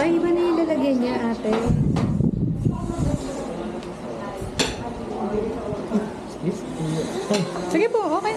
Ay, iba na yung lalagyan niya, ate. Sige po, okay.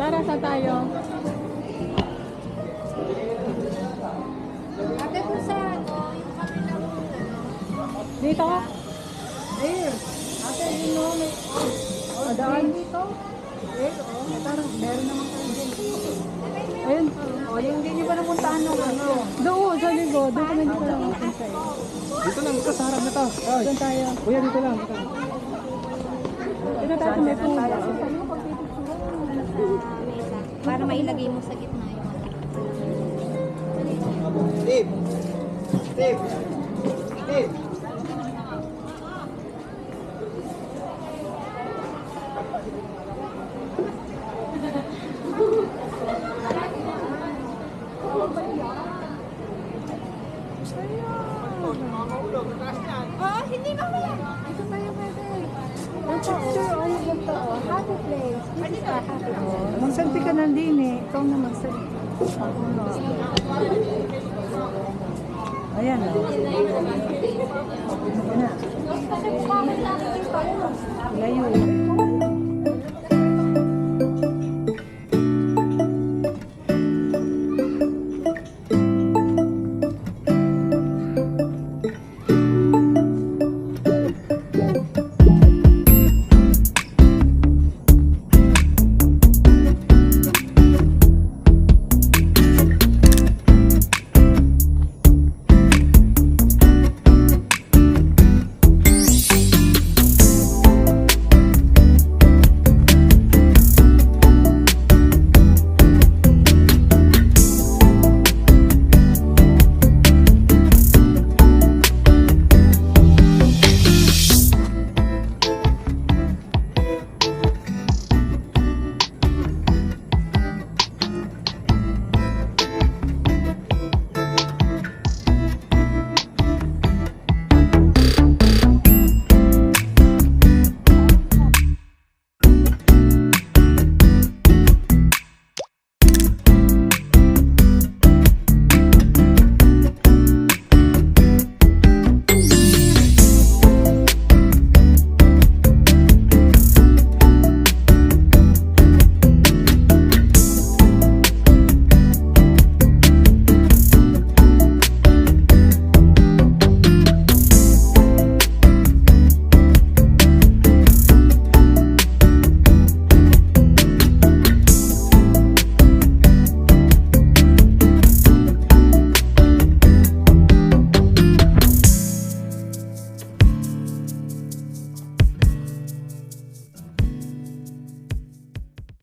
Tara, saan tayo? Ate po sa ano, yung kabila mo Dito? ayun. Ate, yun o, may Daan? dito. Tara, meron naman tayo dyan. Ayun. O, yung hindi nyo ba napuntahan nung ano? Doon, sa likod. Doon kami dito lang natin sa'yo. Dito lang, ito sa harap na to. Ay. Doon tayo. Kuya, dito lang. Dito. Dito tayo sa may puno. Para mailagay mo sa gitna yung Steve! Steve! Steve! hindi mamaya. Ito tayo pwede. Yung picture, ano ganito, happy place. This is our happy place. Magsalpi ka na din eh. Ikaw na magsalpi. Ayan o. Ayan na. Layo.